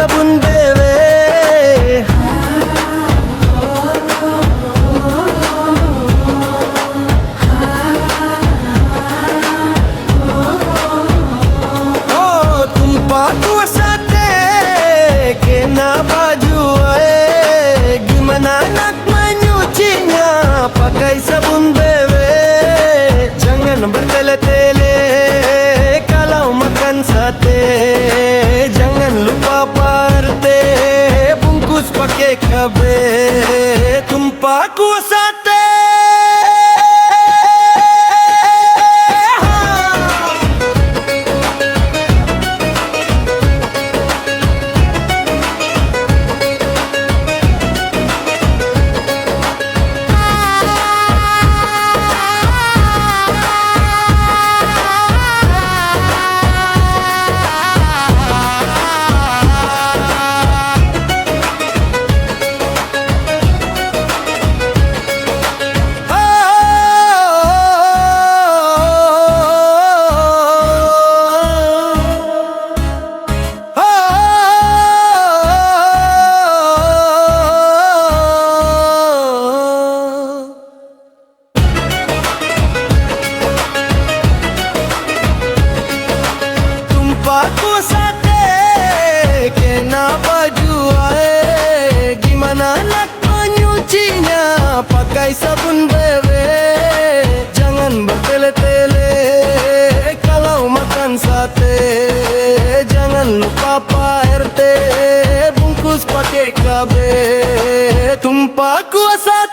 sabun bebe. Oh, tumpah ku sate kena baju gimana nak menyucinya pakai sabun bebe. Jangan bertele-tele kalau makan sate, jangan lupa parte bungkus pakai cabe. Tumpah ku sate. Aku sate kena baju gimana nak menyucinya pakai sabun bebe. Jangan bertele-tele kalau makan sate, jangan lupa Pak RT bungkus pakai cabe. Tumpah ku sate.